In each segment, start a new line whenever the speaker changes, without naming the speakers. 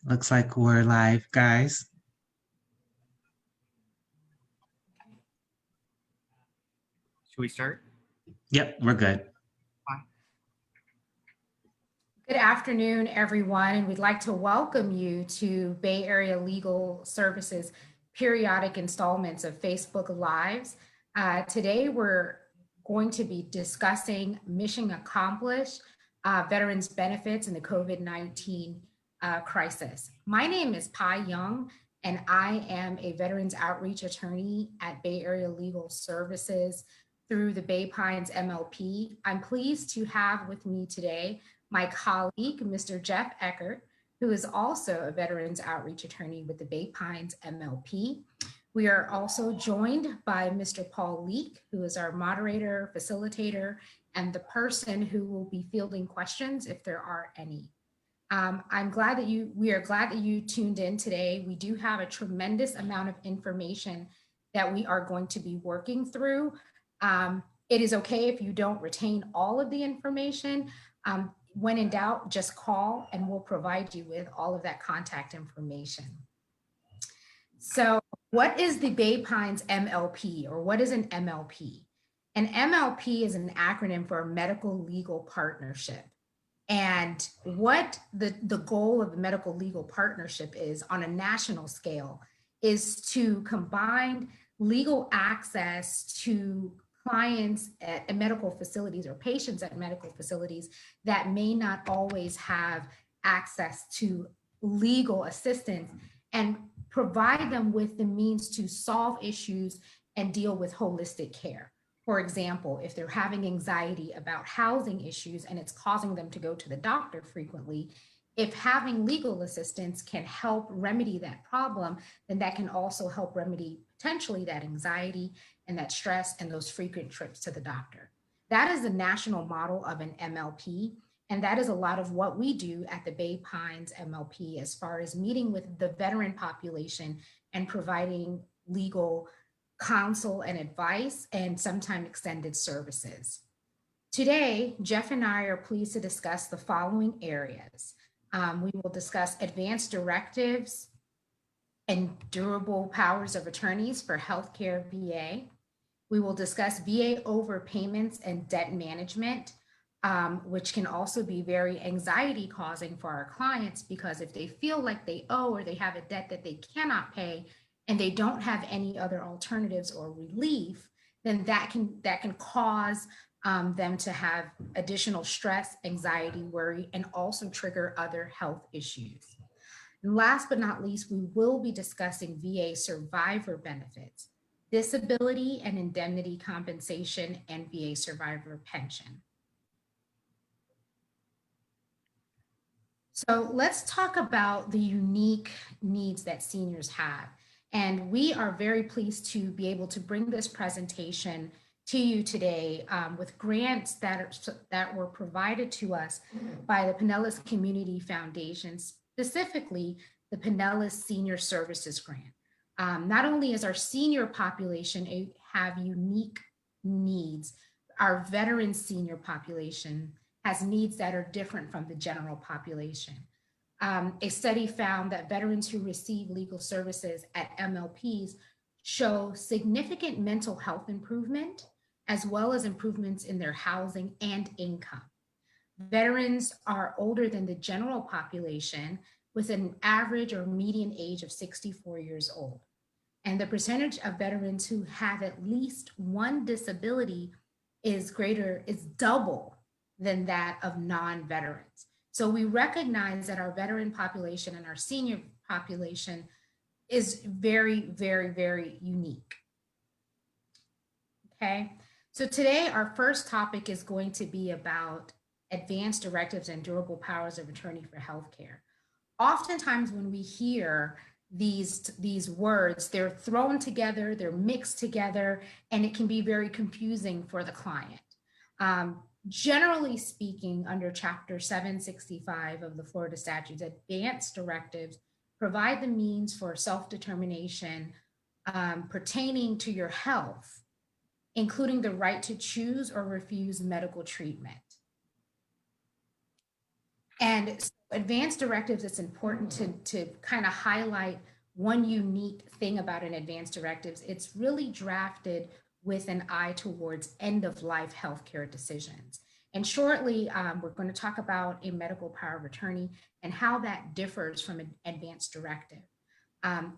Looks like we're live, guys.
Should we start?
Yep, we're good.
Good afternoon, everyone, and we'd like to welcome you to Bay Area Legal Services periodic installments of Facebook Lives. Today, we're going to be discussing Mission Accomplished, Veterans Benefits in the COVID-19 crisis. My name is Pai Young, and I am a Veterans Outreach Attorney at Bay Area Legal Services through the Bay Pines MLP. I'm pleased to have with me today my colleague, Mr. Jeff Eckert, who is also a Veterans Outreach Attorney with the Bay Pines MLP. We are also joined by Mr. Paul Leak, who is our moderator, facilitator, and the person who will be fielding questions if there are any. We are glad that you tuned in today. We do have a tremendous amount of information that we are going to be working through. It is okay if you don't retain all of the information. When in doubt, just call and we'll provide you with all of that contact information. So what is the Bay Pines MLP, or what is an MLP? An MLP is an acronym for a medical legal partnership. And what the goal of the medical legal partnership is on a national scale is to combine legal access to clients at medical facilities or patients at medical facilities that may not always have access to legal assistance, and provide them with the means to solve issues and deal with holistic care. For example, if they're having anxiety about housing issues and it's causing them to go to the doctor frequently, if having legal assistance can help remedy that problem, then that can also help remedy potentially that anxiety and that stress and those frequent trips to the doctor. That is the national model of an MLP. And that is a lot of what we do at the Bay Pines MLP as far as meeting with the veteran population and providing legal counsel and advice and sometimes extended services. Today, Jeff and I are pleased to discuss the following areas. We will discuss advance directives and durable powers of attorneys for healthcare VA. We will discuss VA overpayments and debt management, which can also be very anxiety causing for our clients, because if they feel like they owe or they have a debt that they cannot pay and they don't have any other alternatives or relief, then that can cause them to have additional stress, anxiety, worry, and also trigger other health issues. And last but not least, we will be discussing VA survivor benefits, disability and indemnity compensation, and VA survivor pension. So let's talk about the unique needs that seniors have. And we are very pleased to be able to bring this presentation to you today with grants that were provided to us by the Pinellas Community Foundation, specifically the Pinellas Senior Services Grant. Not only is our senior population have unique needs, our veteran senior population has needs that are different from the general population. A study found that veterans who receive legal services at MLPs show significant mental health improvement, as well as improvements in their housing and income. Veterans are older than the general population, with an average or median age of 64 years old. And the percentage of veterans who have at least one disability is double than that of non-veterans. So we recognize that our veteran population and our senior population is very, very, very unique. Okay, so today our first topic is going to be about advance directives and durable powers of attorney for healthcare. Oftentimes when we hear these words, they're thrown together, they're mixed together, and it can be very confusing for the client. Generally speaking, under Chapter 765 of the Florida statutes, advance directives provide the means for self-determination pertaining to your health, including the right to choose or refuse medical treatment. And so advance directives, it's important to kind of highlight one unique thing about an advance directives. It's really drafted with an eye towards end of life healthcare decisions. And shortly, we're going to talk about a medical power of attorney and how that differs from an advance directive.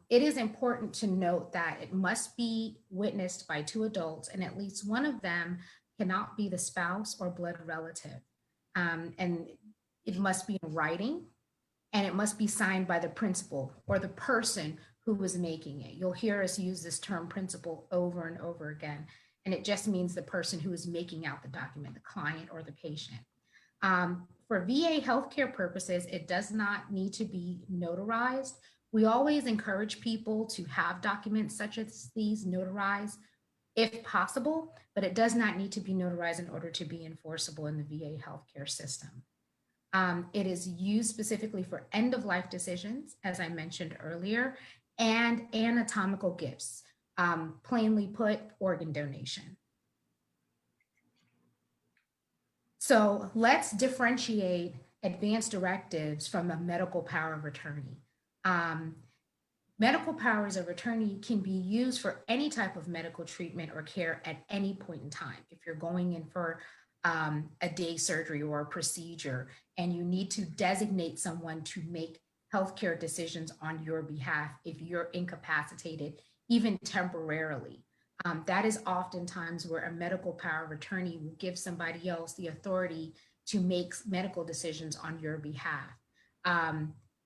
It is important to note that it must be witnessed by two adults, and at least one of them cannot be the spouse or blood relative. And it must be in writing, and it must be signed by the principal or the person who was making it. You'll hear us use this term principal over and over again, and it just means the person who is making out the document, the client or the patient. For VA healthcare purposes, it does not need to be notarized. We always encourage people to have documents such as these notarized if possible, but it does not need to be notarized in order to be enforceable in the VA healthcare system. It is used specifically for end of life decisions, as I mentioned earlier, and anatomical gifts, plainly put, organ donation. So let's differentiate advance directives from a medical power of attorney. Medical powers of attorney can be used for any type of medical treatment or care at any point in time. If you're going in for a day surgery or a procedure, and you need to designate someone to make healthcare decisions on your behalf if you're incapacitated, even temporarily. That is oftentimes where a medical power of attorney will give somebody else the authority to make medical decisions on your behalf.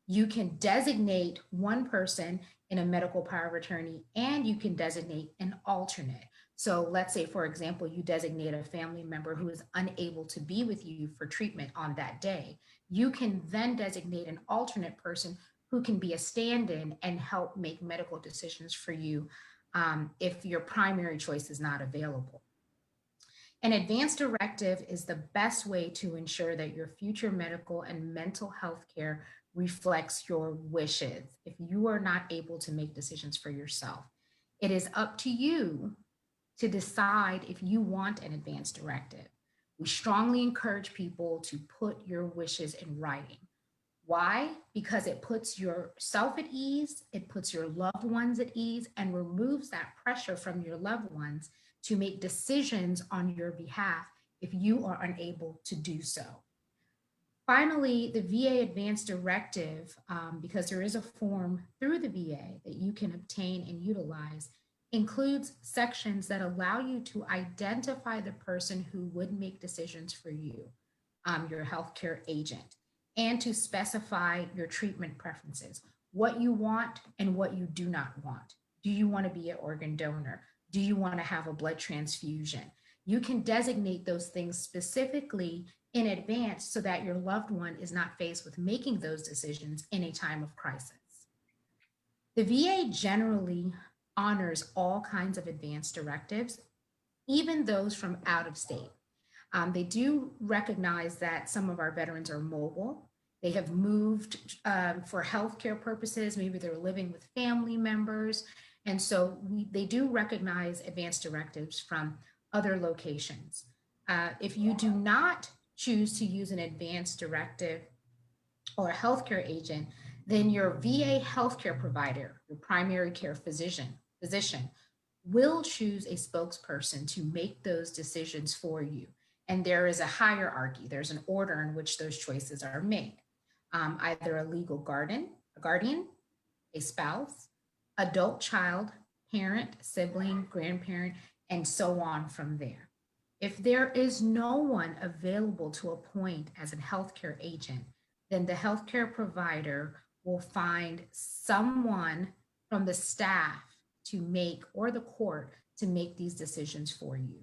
You can designate one person in a medical power of attorney, and you can designate an alternate. So let's say, for example, you designate a family member who is unable to be with you for treatment on that day. You can then designate an alternate person who can be a stand-in and help make medical decisions for you if your primary choice is not available. An advance directive is the best way to ensure that your future medical and mental health care reflects your wishes if you are not able to make decisions for yourself. It is up to you to decide if you want an advance directive. We strongly encourage people to put your wishes in writing. Why? Because it puts yourself at ease, it puts your loved ones at ease, and removes that pressure from your loved ones to make decisions on your behalf if you are unable to do so. Finally, the VA Advance Directive, because there is a form through the VA that you can obtain and utilize, includes sections that allow you to identify the person who would make decisions for you, your healthcare agent, and to specify your treatment preferences, what you want and what you do not want. Do you want to be an organ donor? Do you want to have a blood transfusion? You can designate those things specifically in advance so that your loved one is not faced with making those decisions in a time of crisis. The VA generally honors all kinds of advance directives, even those from out of state. They do recognize that some of our veterans are mobile. They have moved for healthcare purposes. Maybe they're living with family members. And so they do recognize advance directives from other locations. If you do not choose to use an advance directive or a healthcare agent, then your VA healthcare provider, your primary care physician will choose a spokesperson to make those decisions for you. And there is a hierarchy, there's an order in which those choices are made. Either a legal guardian, a spouse, adult child, parent, sibling, grandparent, and so on from there. If there is no one available to appoint as a healthcare agent, then the healthcare provider will find someone from the staff to make, or the court to make these decisions for you.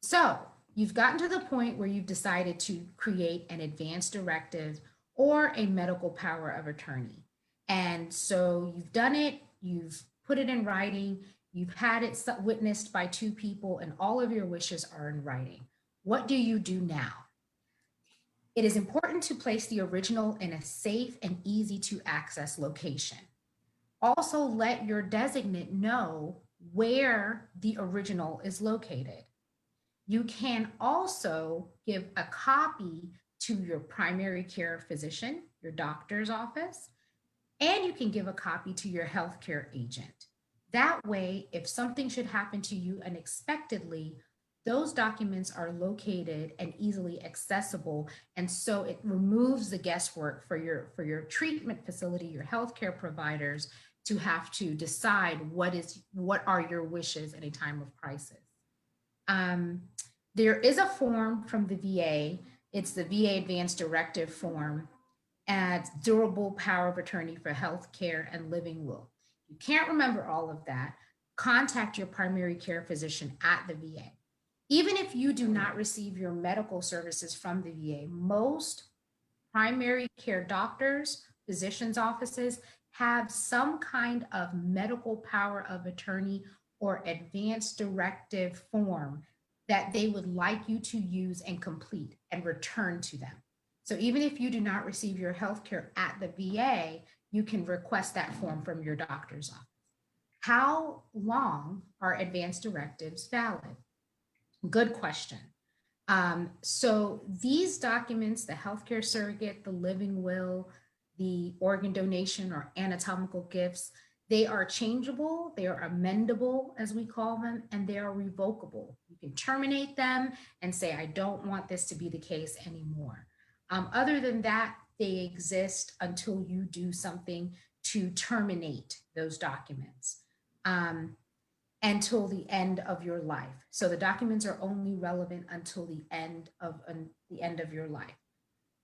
So you've gotten to the point where you've decided to create an advance directive or a medical power of attorney. And so you've done it, you've put it in writing, you've had it witnessed by two people, and all of your wishes are in writing. What do you do now? It is important to place the original in a safe and easy to access location. Also, let your designate know where the original is located. You can also give a copy to your primary care physician, your doctor's office, and you can give a copy to your healthcare agent. That way, if something should happen to you unexpectedly, those documents are located and easily accessible. And so it removes the guesswork for your treatment facility, your healthcare providers to have to decide what are your wishes in a time of crisis. Um, there is a form from the VA. It's the VA Advance Directive form, and durable power of attorney for healthcare and living will. You can't remember all of that. Contact your primary care physician at the VA. Even if you do not receive your medical services from the VA, most primary care doctors, physicians' offices have some kind of medical power of attorney or advance directive form that they would like you to use and complete and return to them. So even if you do not receive your health care at the VA, you can request that form from your doctor's office. How long are advance directives valid? Good question. So these documents, the healthcare surrogate, the living will, the organ donation or anatomical gifts, they are changeable, they are amendable, as we call them, and they are revocable. You can terminate them and say, I don't want this to be the case anymore. Other than that, they exist until you do something to terminate those documents. Until the end of your life. So the documents are only relevant until the end of your life.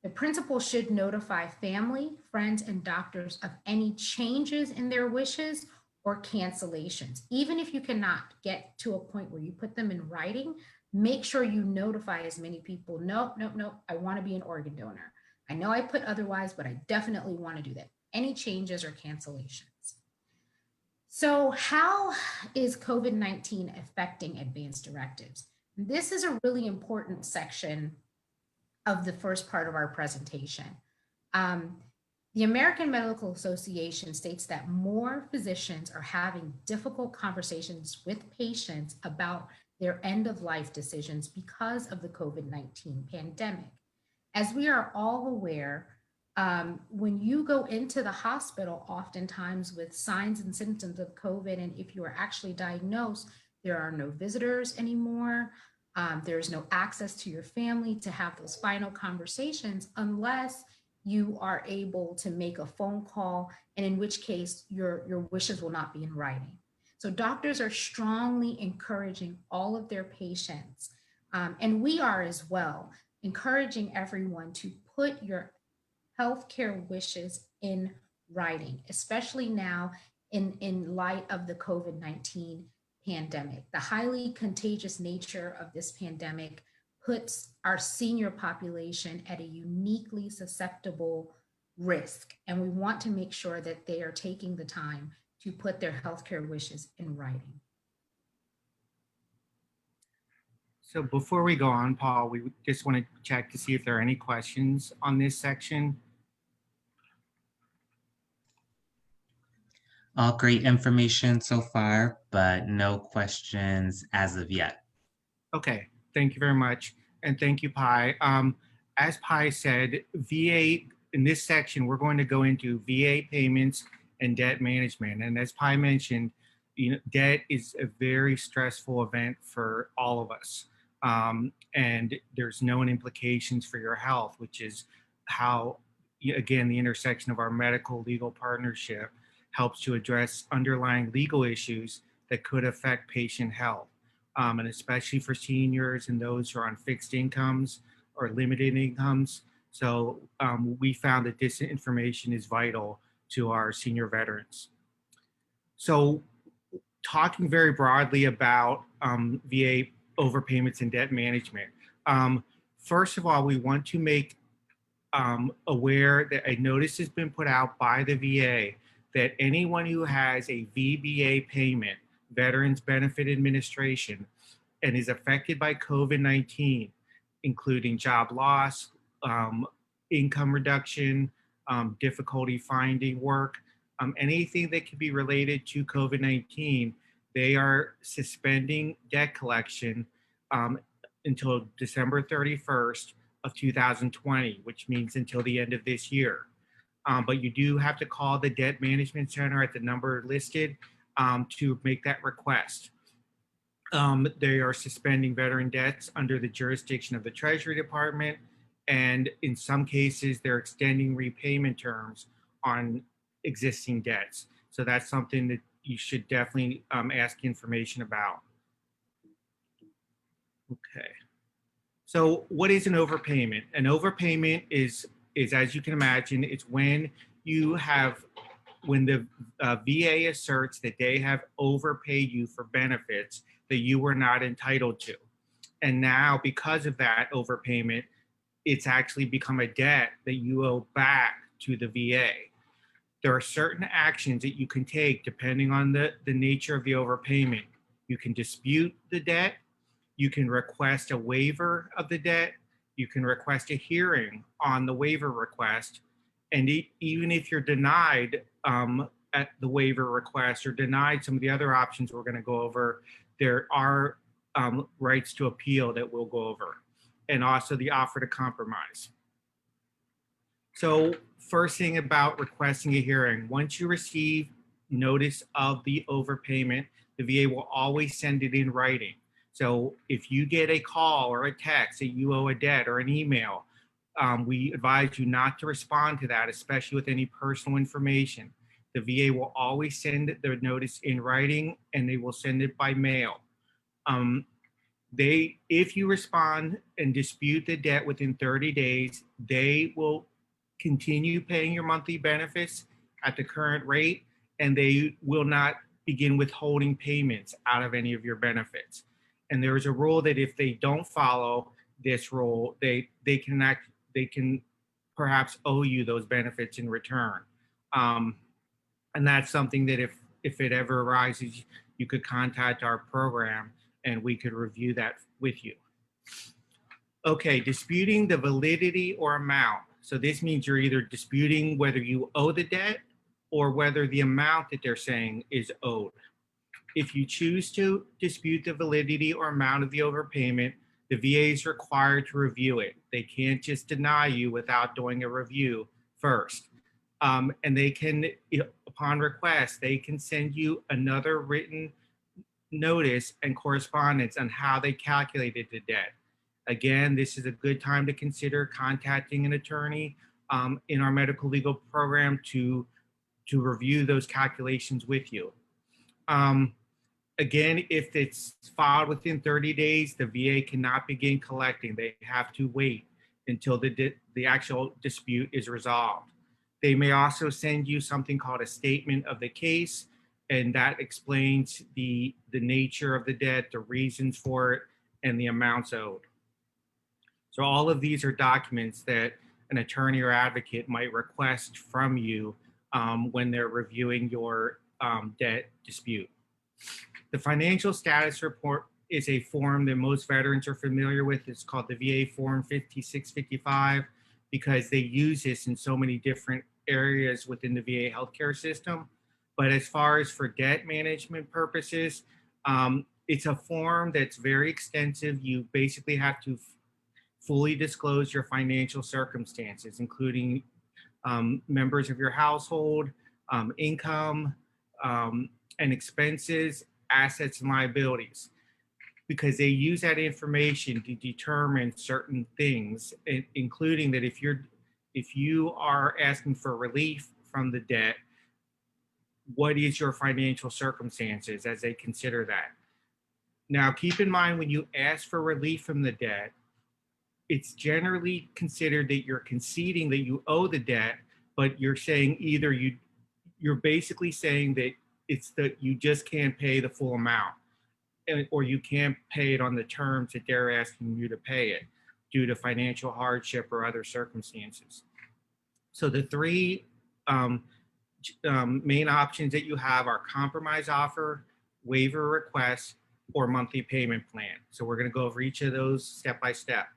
The principal should notify family, friends, and doctors of any changes in their wishes or cancellations. Even if you cannot get to a point where you put them in writing, make sure you notify as many people. Nope, nope, nope, I want to be an organ donor. I know I put otherwise, but I definitely want to do that. Any changes or cancellations. So how is COVID-19 affecting advance directives? This is a really important section of the first part of our presentation. The American Medical Association states that more physicians are having difficult conversations with patients about their end of life decisions because of the COVID-19 pandemic. As we are all aware, when you go into the hospital, oftentimes with signs and symptoms of COVID, and if you are actually diagnosed, there are no visitors anymore. There's no access to your family to have those final conversations unless you are able to make a phone call, and in which case your wishes will not be in writing. So doctors are strongly encouraging all of their patients, and we are as well, encouraging everyone to put your healthcare wishes in writing, especially now in light of the COVID-19 pandemic. The highly contagious nature of this pandemic puts our senior population at a uniquely susceptible risk, and we want to make sure that they are taking the time to put their healthcare wishes in writing.
So before we go on, Paul, we just want to check to see if there are any questions on this section.
All great information so far, but no questions as of yet.
Okay, thank you very much. And thank you, Pi. As Pi said, VA, in this section, we're going to go into VA payments and debt management. And as Pi mentioned, debt is a very stressful event for all of us. And there's known implications for your health, which is how, again, the intersection of our medical legal partnership helps to address underlying legal issues that could affect patient health. And especially for seniors and those who are on fixed incomes or limited incomes. So we found that this information is vital to our senior veterans. So talking very broadly about VA overpayments and debt management. First of all, we want to make aware that a notice has been put out by the VA that anyone who has a VBA payment, Veterans Benefit Administration, and is affected by COVID-19, including job loss, income reduction, difficulty finding work, anything that could be related to COVID-19, they are suspending debt collection until December 31st of 2020, which means until the end of this year. But you do have to call the Debt Management Center at the number listed to make that request. They are suspending veteran debts under the jurisdiction of the Treasury Department, and in some cases, they're extending repayment terms on existing debts. So that's something that you should definitely ask information about. Okay. So what is an overpayment? An overpayment is as you can imagine, it's when the VA asserts that they have overpaid you for benefits that you were not entitled to. And now, because of that overpayment, it's actually become a debt that you owe back to the VA. There are certain actions that you can take depending on the nature of the overpayment. You can dispute the debt, you can request a waiver of the debt, you can request a hearing on the waiver request, and even if you're denied at the waiver request or denied some of the other options we're going to go over, there are rights to appeal that we'll go over, and also the offer to compromise. So first thing about requesting a hearing, once you receive notice of the overpayment, the VA will always send it in writing. So if you get a call or a text that you owe a debt or an email, we advise you not to respond to that, especially with any personal information. The VA will always send the notice in writing, and they will send it by mail. If you respond and dispute the debt within 30 days, they will continue paying your monthly benefits at the current rate, and they will not begin withholding payments out of any of your benefits. And there is a rule that if they don't follow this rule, they can perhaps owe you those benefits in return. And that's something that if it ever arises, you could contact our program and we could review that with you. Okay, disputing the validity or amount. So this means you're either disputing whether you owe the debt or whether the amount that they're saying is owed. If you choose to dispute the validity or amount of the overpayment, the VA is required to review it. They can't just deny you without doing a review first. And they can, upon request, they can send you another written notice and correspondence on how they calculated the debt. Again, this is a good time to consider contacting an attorney in our medical legal program to review those calculations with you. Again, if it's filed within 30 days, the VA cannot begin collecting. They have to wait until the actual dispute is resolved. They may also send you something called a statement of the case, and that explains the nature of the debt, the reasons for it, and the amounts owed. So all of these are documents that an attorney or advocate might request from you when they're reviewing your debt dispute. The financial status report is a form that most veterans are familiar with. It's called the VA Form 5655 because they use this in so many different areas within the VA healthcare system. But as far as for debt management purposes, it's a form that's very extensive. You basically have to fully disclose your financial circumstances, including members of your household, income, and expenses, assets and liabilities, because they use that information to determine certain things, including that if you are asking for relief from the debt, what is your financial circumstances as they consider that. Now, keep in mind when you ask for relief from the debt, it's generally considered that you're conceding that you owe the debt, but you're saying either you're basically saying that it's that you just can't pay the full amount, or you can't pay it on the terms that they're asking you to pay it due to financial hardship or other circumstances. So the three main options that you have are compromise offer, waiver request, or monthly payment plan. So we're going to go over each of those step by step.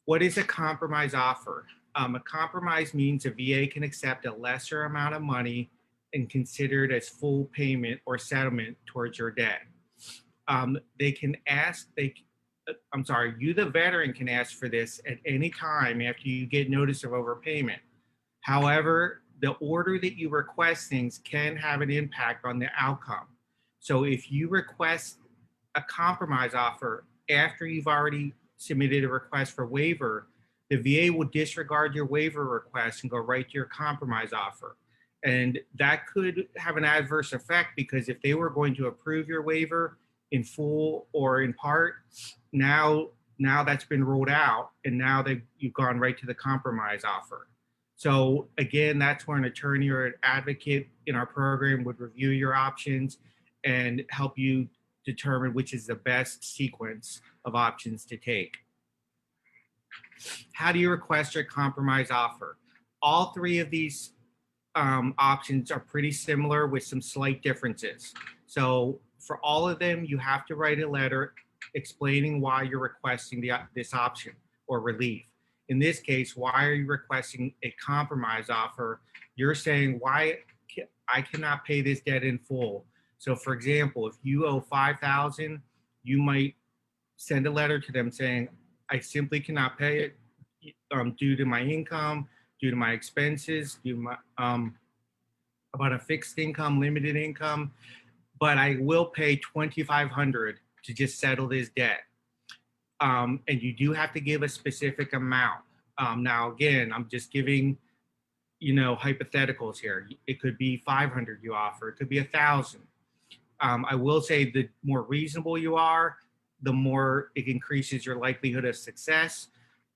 What is a compromise offer? A compromise means a VA can accept a lesser amount of money and consider it as full payment or settlement towards your debt. They can ask, I'm sorry, you, the veteran, can ask for this at any time after you get notice of overpayment. However, the order that you request things can have an impact on the outcome. So if you request a compromise offer after you've already submitted a request for waiver, the VA will disregard your waiver request and go right to your compromise offer. And that could have an adverse effect, because if they were going to approve your waiver in full or in part, now that's been ruled out, and now you've gone right to the compromise offer. So again, that's where an attorney or an advocate in our program would review your options and help you determine which is the best sequence of options to take. How do you request your compromise offer? All three of these options are pretty similar with some slight differences. So for all of them, you have to write a letter explaining why you're requesting this option or relief. In this case, why are you requesting a compromise offer? You're saying, why I cannot pay this debt in full. So for example, if you owe $5,000, you might send a letter to them saying, I simply cannot pay it due to my income, due to my expenses, due to my, about a fixed income, limited income, but I will pay $2,500 to just settle this debt. And you do have to give a specific amount. Now, again, I'm just giving, hypotheticals here. It could be 500 you offer, it could be 1,000. I will say the more reasonable you are, the more it increases your likelihood of success.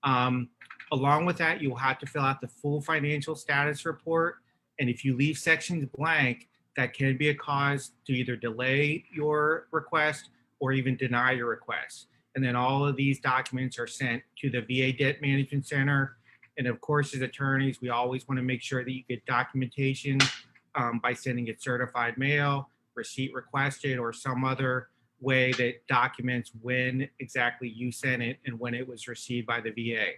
Along with that, you'll have to fill out the full financial status report. And if you leave sections blank, that can be a cause to either delay your request or even deny your request. And then all of these documents are sent to the VA Debt Management Center. And of course, as attorneys, we always want to make sure that you get documentation by sending it certified mail, receipt requested, or some other way that documents when exactly you sent it and when it was received by the VA.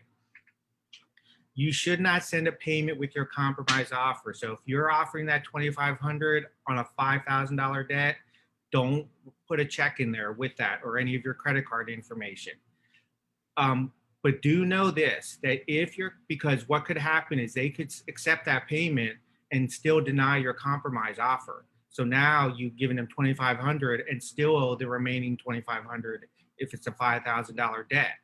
You should not send a payment with your compromise offer. So if you're offering that $2,500 on a $5,000 debt, don't put a check in there with that or any of your credit card information. But do know this, that because what could happen is they could accept that payment and still deny your compromise offer. So now you've given them $2,500 and still owe the remaining $2,500 if it's a $5,000 debt.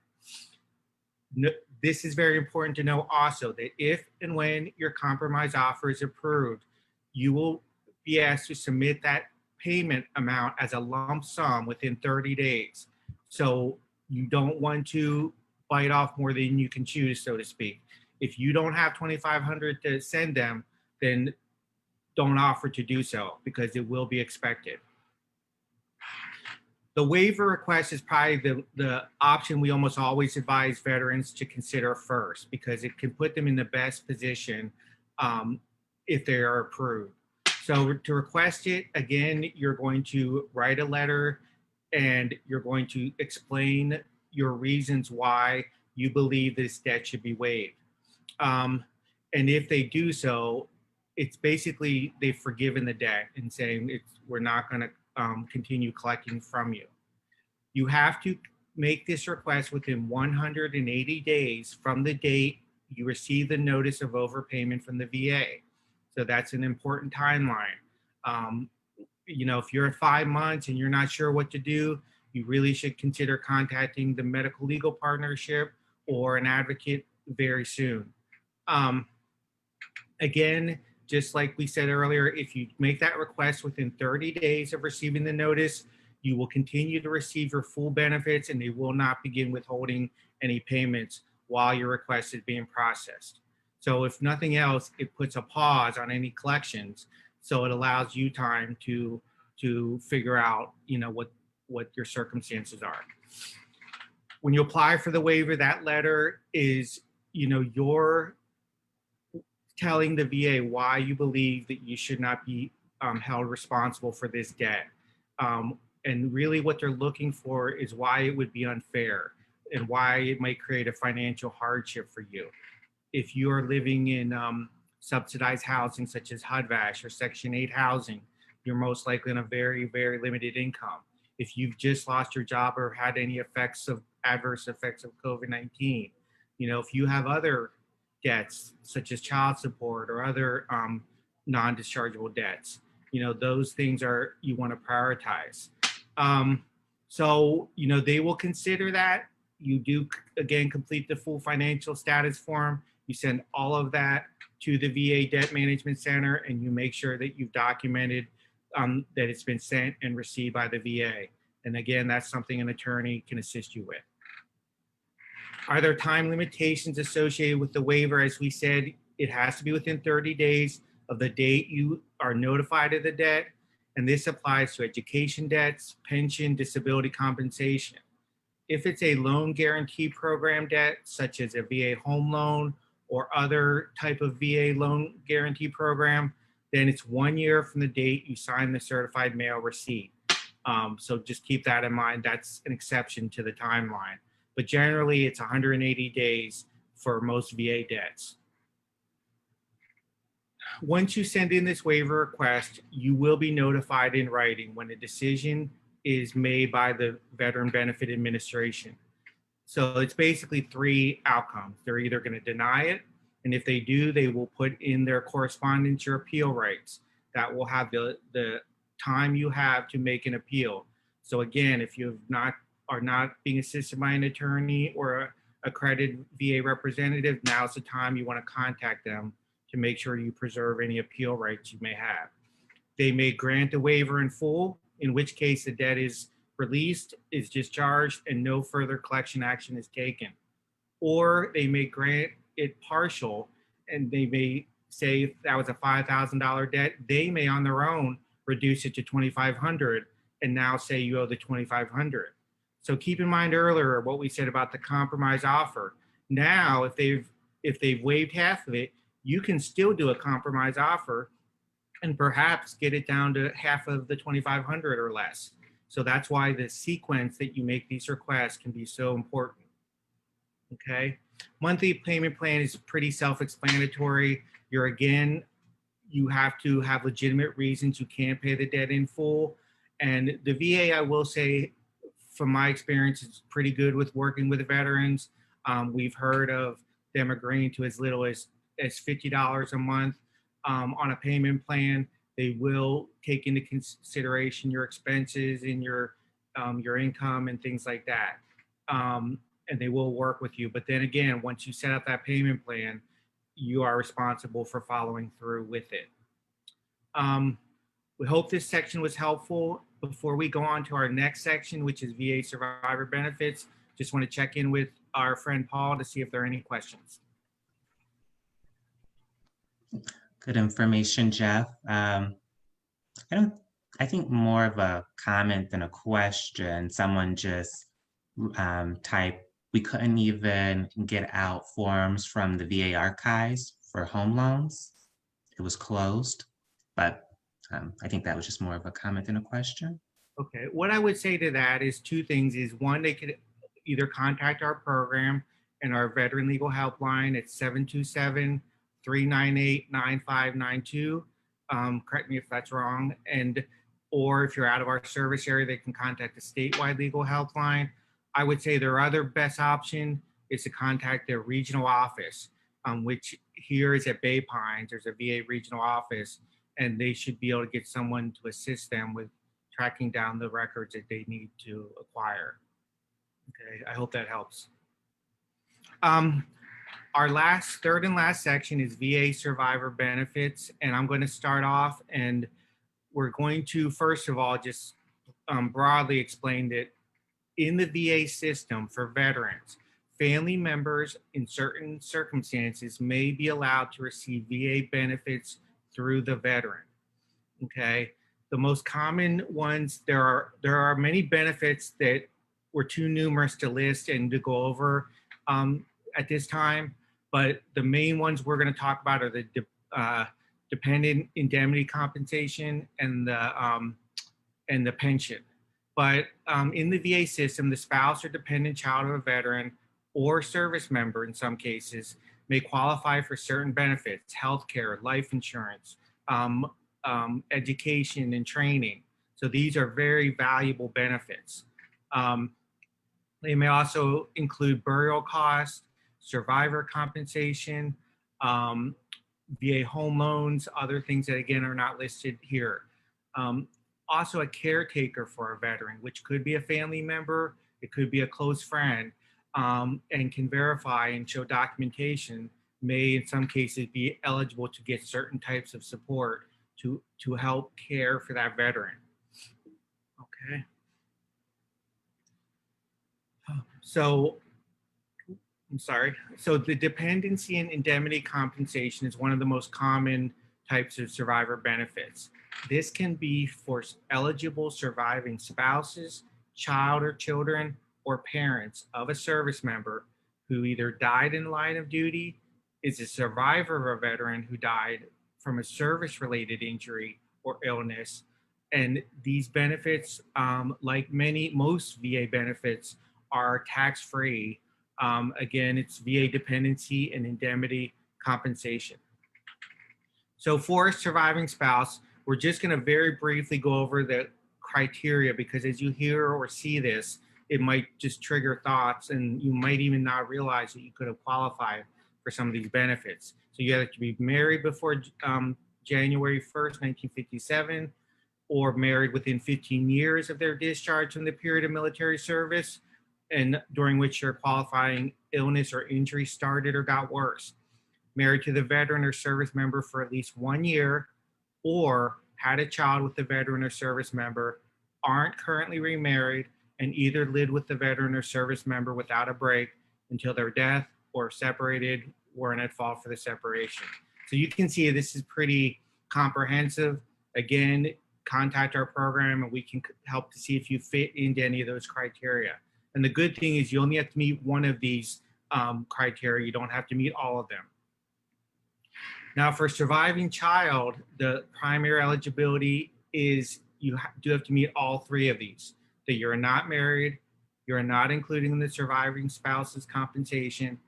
This is very important to know also, that if and when your compromise offer is approved, you will be asked to submit that payment amount as a lump sum within 30 days. So you don't want to bite off more than you can chew, so to speak. If you don't have $2,500 to send them, then don't offer to do so, because it will be expected. The waiver request is probably the option we almost always advise veterans to consider first, because it can put them in the best position if they are approved. So to request it, again, you're going to write a letter and you're going to explain your reasons why you believe this debt should be waived. And if they do so, it's basically they've forgiven the debt and saying we're not going to continue collecting from you. You have to make this request within 180 days from the date you receive the notice of overpayment from the VA. So that's an important timeline. If you're at 5 months and you're not sure what to do, you really should consider contacting the medical legal partnership or an advocate very soon. Again, just like we said earlier, if you make that request within 30 days of receiving the notice, you will continue to receive your full benefits and they will not begin withholding any payments while your request is being processed. So if nothing else, it puts a pause on any collections. So it allows you time to figure out, what your circumstances are. When you apply for the waiver, that letter is, your telling the VA why you believe that you should not be held responsible for this debt. And really what they're looking for is why it would be unfair and why it might create a financial hardship for you. If you are living in subsidized housing such as HUD-VASH or Section 8 housing, you're most likely on a very, very limited income. if you've just lost your job or had any adverse effects of COVID-19. If you have other debts such as child support or other non-dischargeable debts, those things you want to prioritize. So they will consider that. You do, again, complete the full financial status form. You send all of that to the VA Debt Management Center, and you make sure that you've documented that it's been sent and received by the VA. And again, that's something an attorney can assist you with. Are there time limitations associated with the waiver? As we said, it has to be within 30 days of the date you are notified of the debt. And this applies to education debts, pension, disability compensation. If it's a loan guarantee program debt, such as a VA home loan or other type of VA loan guarantee program, then it's 1 year from the date you sign the certified mail receipt. So just keep that in mind. That's an exception to the timeline. But generally, it's 180 days for most VA debts. Once you send in this waiver request, you will be notified in writing when a decision is made by the Veteran Benefit Administration. So it's basically 3 outcomes. They're either going to deny it, and if they do, they will put in their correspondence your appeal rights. That will have the time you have to make an appeal. So again, if you are not being assisted by an attorney or a accredited VA representative, now's the time you want to contact them to make sure you preserve any appeal rights you may have. They may grant a waiver in full, in which case the debt is released, is discharged, and no further collection action is taken. Or they may grant it partial, and they may say if that was a $5,000 debt, they may on their own reduce it to $2,500 and now say you owe the $2,500. So keep in mind earlier what we said about the compromise offer. Now, if they've waived half of it, you can still do a compromise offer and perhaps get it down to half of the $2,500 or less. So that's why the sequence that you make these requests can be so important. Okay, monthly payment plan is pretty self-explanatory. You have to have legitimate reasons you can't pay the debt in full. And the VA, I will say, from my experience, is pretty good with working with veterans. We've heard of them agreeing to as little as $50 a month on a payment plan. They will take into consideration your expenses and your income and things like that. And they will work with you. But then again, once you set up that payment plan, you are responsible for following through with it. We hope this section was helpful. Before we go on to our next section, which is VA survivor benefits, just want to check in with our friend Paul to see if there are any questions.
Good information, Jeff. I think more of a comment than a question. Someone just typed, we couldn't even get out forms from the VA archives for home loans. It was closed, but I think that was just more of a comment than a question.
Okay, what I would say to that is 2 things. Is one, they could either contact our program and our veteran legal helpline at 727-398-9592. Correct me if that's wrong. Or if you're out of our service area, they can contact the statewide legal helpline. I would say their other best option is to contact their regional office, which here is at Bay Pines. There's a VA regional office, and they should be able to get someone to assist them with tracking down the records that they need to acquire. Okay, I hope that helps. Our third and last section is VA survivor benefits, and I'm going to start off, and we're going to first of all just broadly explain that in the VA system for veterans, family members in certain circumstances may be allowed to receive VA benefits through the veteran. Okay, the most common ones, there are many benefits that were too numerous to list and to go over at this time, but the main ones we're going to talk about are the dependent indemnity compensation and the pension. But in the VA system, the spouse or dependent child of a veteran or service member in some cases may qualify for certain benefits, healthcare, life insurance, education and training. So these are very valuable benefits. They may also include burial costs, survivor compensation, VA home loans, other things that again are not listed here. Also a caretaker for a veteran, which could be a family member, it could be a close friend, and can verify and show documentation, may in some cases be eligible to get certain types of support to help care for that veteran. Okay. So, I'm sorry. So the dependency and indemnity compensation is one of the most common types of survivor benefits. This can be for eligible surviving spouses, child or children, or parents of a service member who either died in line of duty, is a survivor of a veteran who died from a service-related injury or illness. And these benefits, like most VA benefits, are tax-free. Again, it's VA dependency and indemnity compensation. So for a surviving spouse, we're just going to very briefly go over the criteria, because as you hear or see this, it might just trigger thoughts, and you might even not realize that you could have qualified for some of these benefits. So you have to be married before January 1st, 1957, or married within 15 years of their discharge from the period of military service, and during which your qualifying illness or injury started or got worse. Married to the veteran or service member for at least 1 year, or had a child with the veteran or service member, aren't currently remarried, and either lived with the veteran or service member without a break until their death, or separated, weren't at fault for the separation. So you can see this is pretty comprehensive. Again, contact our program and we can help to see if you fit into any of those criteria. And the good thing is you only have to meet one of these criteria. You don't have to meet all of them. Now, for surviving child, the primary eligibility is you do have to meet all three of these. That you're not married, you're not including the surviving spouse's compensation,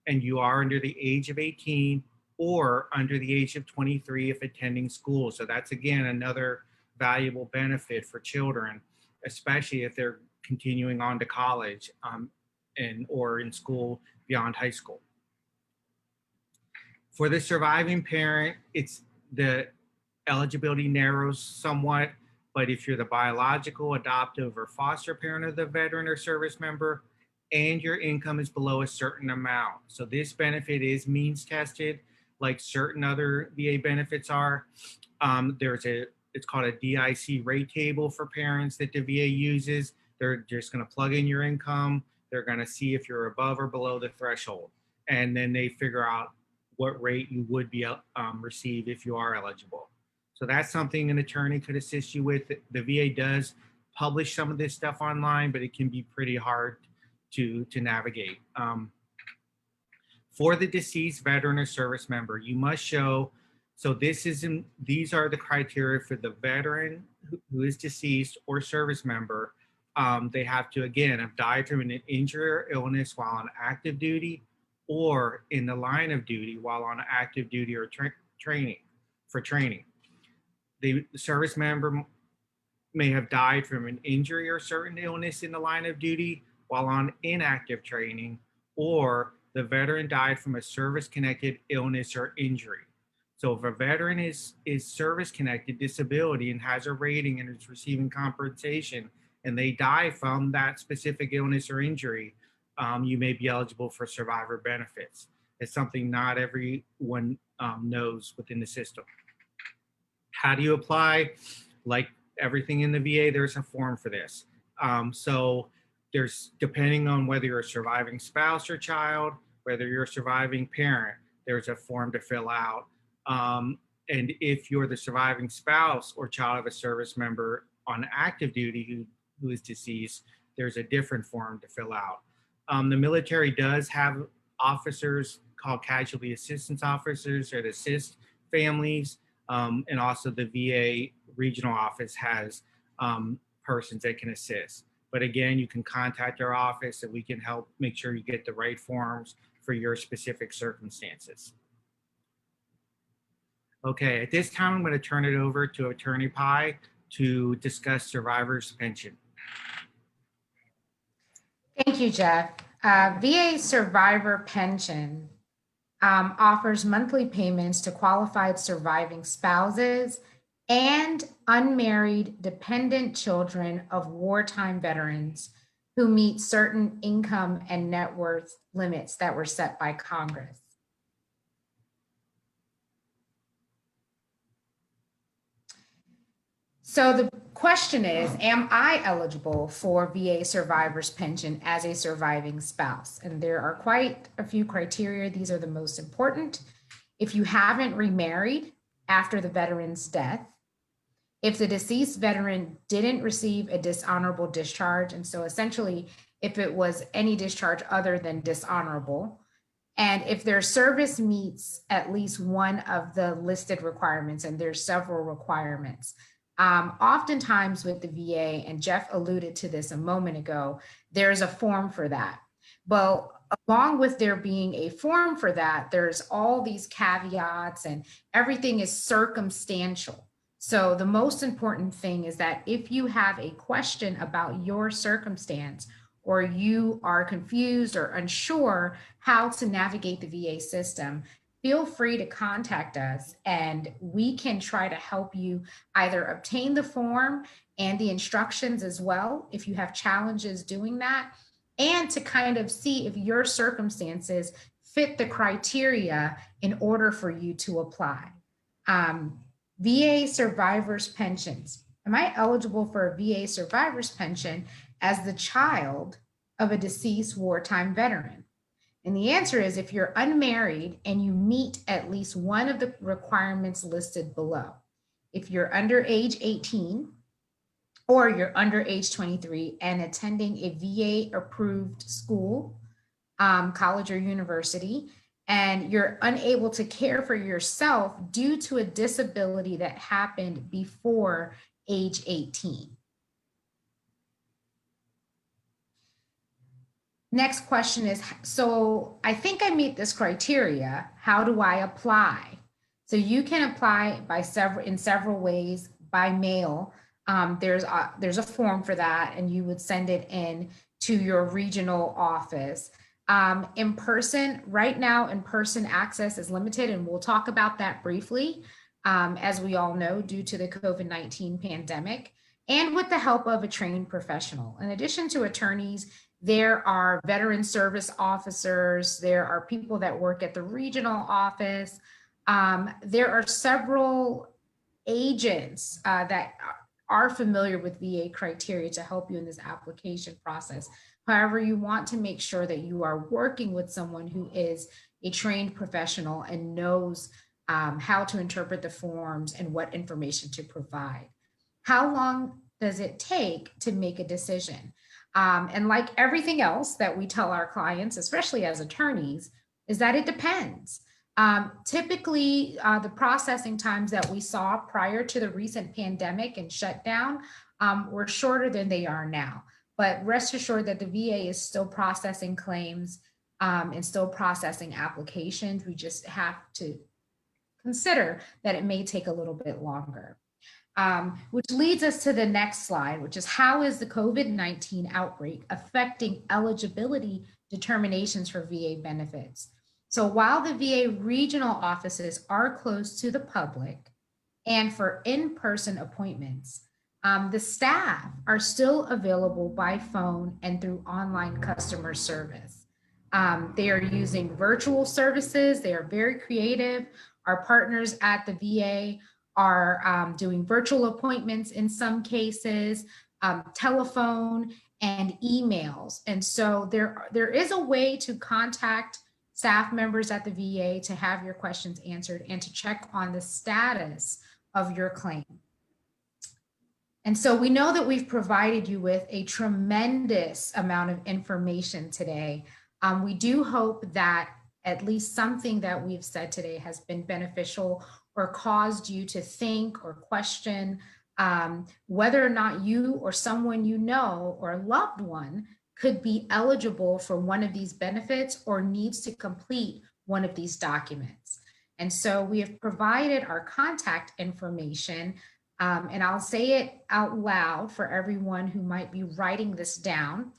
and you are under the age of 18 or under the age of 23 if attending school. So that's, again, another valuable benefit for children, especially if they're continuing on to college or in school beyond high school. For the surviving parent, it's the eligibility narrows somewhat, but if you're the biological, adoptive, or foster parent of the veteran or service member, and your income is below a certain amount. So this benefit is means tested, like certain other VA benefits are. It's called a DIC rate table for parents that the VA uses. They're just going to plug in your income. They're going to see if you're above or below the threshold. And then they figure out what rate you would be receive if you are eligible. So that's something an attorney could assist you with. The VA does publish some of this stuff online, but it can be pretty hard to navigate. For the deceased veteran or service member, you must show, so these are the criteria for the veteran who is deceased or service member. They have to, again, have died from an injury or illness while on active duty, or in the line of duty while on active duty or training. The service member may have died from an injury or certain illness in the line of duty while on inactive training, or the veteran died from a service-connected illness or injury. So if a veteran is service-connected disability and has a rating and is receiving compensation, and they die from that specific illness or injury, you may be eligible for survivor benefits. It's something not everyone knows within the system. How do you apply? Like everything in the VA, there's a form for this. So there's, depending on whether you're a surviving spouse or child, whether you're a surviving parent, there's a form to fill out. And if you're the surviving spouse or child of a service member on active duty who is deceased, there's a different form to fill out. The military does have officers called casualty assistance officers that assist families, and also the VA regional office has persons that can assist. But again, you can contact our office and we can help make sure you get the right forms for your specific circumstances. Okay, at this time, I'm going to turn it over to Attorney Pai to discuss survivor's pension.
Thank you, Jeff. VA survivor pension offers monthly payments to qualified surviving spouses and unmarried dependent children of wartime veterans who meet certain income and net worth limits that were set by Congress. So the question is, am I eligible for VA survivor's pension as a surviving spouse? And there are quite a few criteria. These are the most important. If you haven't remarried after the veteran's death, if the deceased veteran didn't receive a dishonorable discharge, and so essentially if it was any discharge other than dishonorable, and if their service meets at least one of the listed requirements, and there's several requirements. Oftentimes with the VA, and Jeff alluded to this a moment ago, there's a form for that. But along with there being a form for that, there's all these caveats and everything is circumstantial. So the most important thing is that if you have a question about your circumstance, or you are confused or unsure how to navigate the VA system, feel free to contact us and we can try to help you either obtain the form and the instructions as well if you have challenges doing that, and to kind of see if your circumstances fit the criteria in order for you to apply. VA survivors pensions. Am I eligible for a VA survivors pension as the child of a deceased wartime veteran? And the answer is if you're unmarried and you meet at least one of the requirements listed below. If you're under age 18 or you're under age 23 and attending a VA approved school, college or university, and you're unable to care for yourself due to a disability that happened before age 18. Next question is, so I think I meet this criteria. How do I apply? So you can apply in several ways. By mail, there's a form for that, and you would send it in to your regional office. In person, right now, in-person access is limited, and we'll talk about that briefly, as we all know, due to the COVID-19 pandemic, and with the help of a trained professional. In addition to attorneys, there are veteran service officers, there are people that work at the regional office. There are several agents that are familiar with VA criteria to help you in this application process. However, you want to make sure that you are working with someone who is a trained professional and knows how to interpret the forms and what information to provide. How long does it take to make a decision? And like everything else that we tell our clients, especially as attorneys, is that it depends. Typically, the processing times that we saw prior to the recent pandemic and shutdown were shorter than they are now. But rest assured that the VA is still processing claims and still processing applications. We just have to consider that it may take a little bit longer. Which leads us to the next slide, which is how is the COVID-19 outbreak affecting eligibility determinations for VA benefits? So while the VA regional offices are closed to the public and for in-person appointments, the staff are still available by phone and through online customer service. They are using virtual services. They are very creative. Our partners at the VA are doing virtual appointments in some cases, telephone and emails. And so there is a way to contact staff members at the VA to have your questions answered and to check on the status of your claim. And so we know that we've provided you with a tremendous amount of information today. We do hope that at least something that we've said today has been beneficial or caused you to think or question whether or not you or someone you know or a loved one could be eligible for one of these benefits or needs to complete one of these documents. And so we have provided our contact information And I'll say it out loud for everyone who might be writing this down.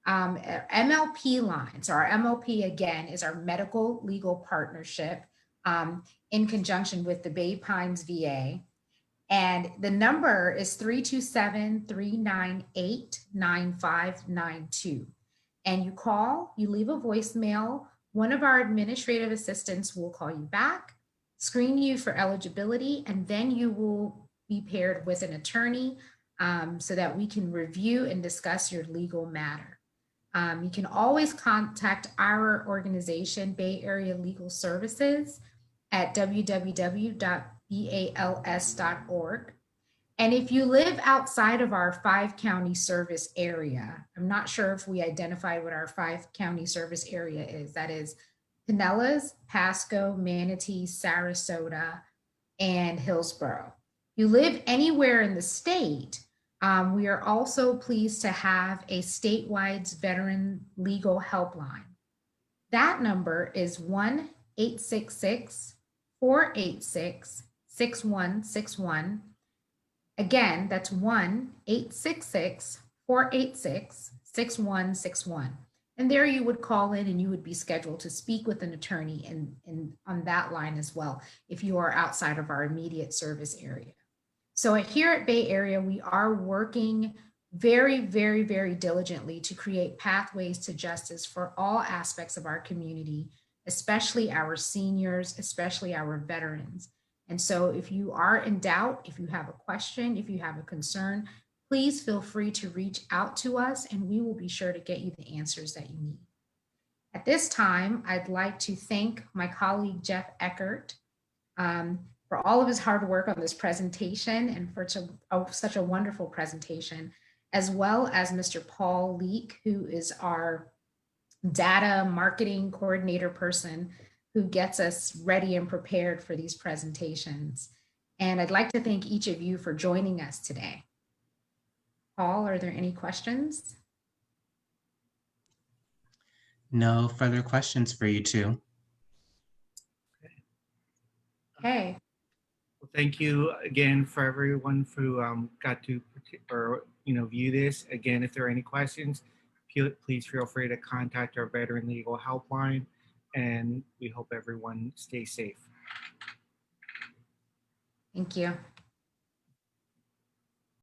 MLP lines, our MLP again is our medical legal partnership in conjunction with the Bay Pines VA. And the number is 327-398-9592. And you call, you leave a voicemail, one of our administrative assistants will call you back, screen you for eligibility, and then you will be paired with an attorney so that we can review and discuss your legal matter. You can always contact our organization, Bay Area Legal Services, at www.bals.org. And if you live outside of our 5-county service area, I'm not sure if we identified what our 5-county service area is. That is Pinellas, Pasco, Manatee, Sarasota, and Hillsborough. You live anywhere in the state, we are also pleased to have a statewide veteran legal helpline. That number is 1-866-486-6161. Again, that's 1-866-486-6161. And there you would call in and you would be scheduled to speak with an attorney on that line as well, if you are outside of our immediate service area. So here at Bay Area, we are working very, very, very diligently to create pathways to justice for all aspects of our community, especially our seniors, especially our veterans. And so if you are in doubt, if you have a question, if you have a concern, please feel free to reach out to us and we will be sure to get you the answers that you need. At this time, I'd like to thank my colleague, Jeff Eckert, for all of his hard work on this presentation and for such a wonderful presentation, as well as Mr. Paul Leek, who is our data marketing coordinator person who gets us ready and prepared for these presentations. And I'd like to thank each of you for joining us today. Paul, are there any questions?
No further questions for you two.
Okay.
Well, thank you again for everyone who got to view this. Again, if there are any questions, please feel free to contact our Veteran Legal Helpline, and we hope everyone stays safe.
Thank you.